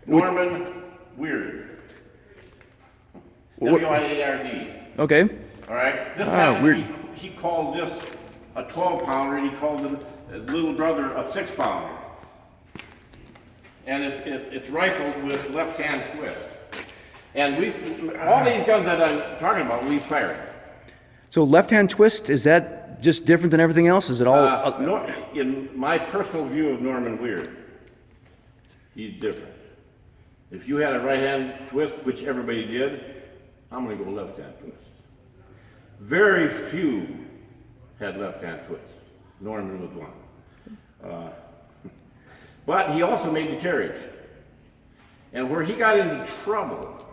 Norman Wiard. W-I-A-R-D. Okay. All right. This weird. he called this a 12-pounder, and he called it his little brother a 6-pounder. And it's rifled with left-hand twist. And all these guns that I'm talking about, we fired. So left-hand twist, is that just different than everything else? Is it all? In my personal view of Norman Wiard, he's different. If you had a right-hand twist, which everybody did, I'm going to go left-hand twist. Very few had left-hand twist. Norman was one. But he also made the carriage. And where he got into trouble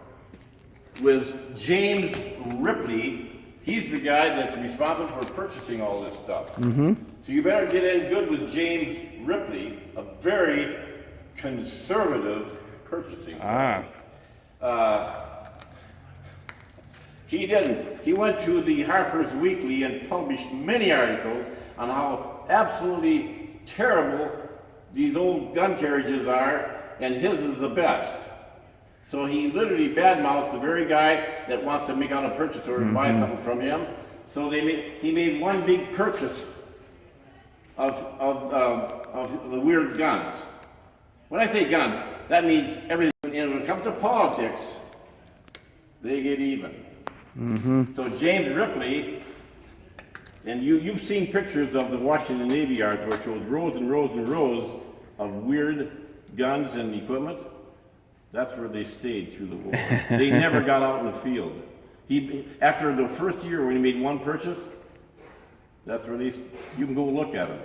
was James Ripley. He's the guy that's responsible for purchasing all this stuff. Mm-hmm. So you better get in good with James Ripley, a very conservative purchasing. He didn't. He went to the Harper's Weekly and published many articles on how absolutely terrible these old gun carriages are, and his is the best. So he literally badmouthed the very guy that wants to make out a purchase order and buy something from him. So he made one big purchase of the weird guns. When I say guns, that means everything. And when it comes to politics, they get even. Mm-hmm. So James Ripley, and you've seen pictures of the Washington Navy Yards where it shows rows and rows and rows of weird guns and equipment. That's where they stayed through the war. They never got out in the field. After the first year when he made one purchase, that's where you can go look at them.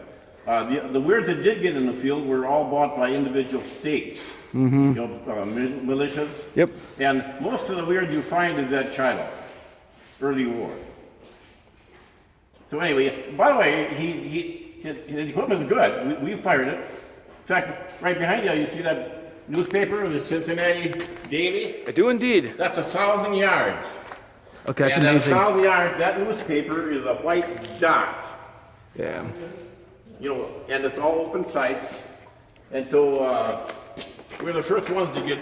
The weirds that did get in the field were all bought by individual states, militias. Yep. And most of the weird you find is at China, early war. So anyway, by the way, his equipment is good. We fired it. In fact, right behind you, you see that newspaper, the Cincinnati Daily? I do indeed. That's 1,000 yards. Okay, that's and amazing. And 1,000 yards, that newspaper is a white dot. Yeah. And it's all open sites. And so we're the first ones to get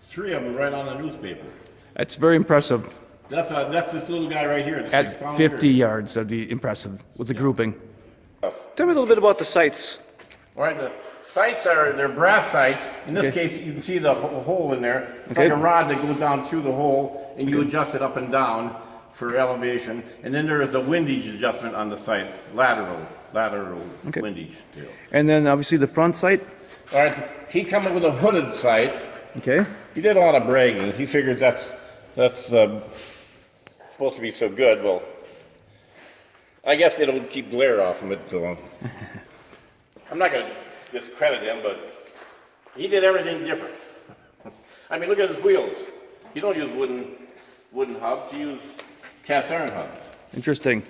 3 of them right on the newspaper. That's very impressive. That's this little guy right here. At 50 yards, that'd be impressive with the grouping. Tell me a little bit about the sights. All right, the sights they're brass sights. In this case, you can see the hole in there. It's like a rod that goes down through the hole, and you adjust it up and down for elevation. And then there is a windage adjustment on the sight, lateral windage deal. And then obviously the front sight. All right, he come up with a hooded sight. Okay. He did a lot of bragging. He figured that's supposed to be so good. Well, I guess it'll keep glare off from it. So I'm not going to discredit him, but he did everything different. I mean, look at his wheels. You don't use wooden hubs. You use cast iron hubs. Interesting.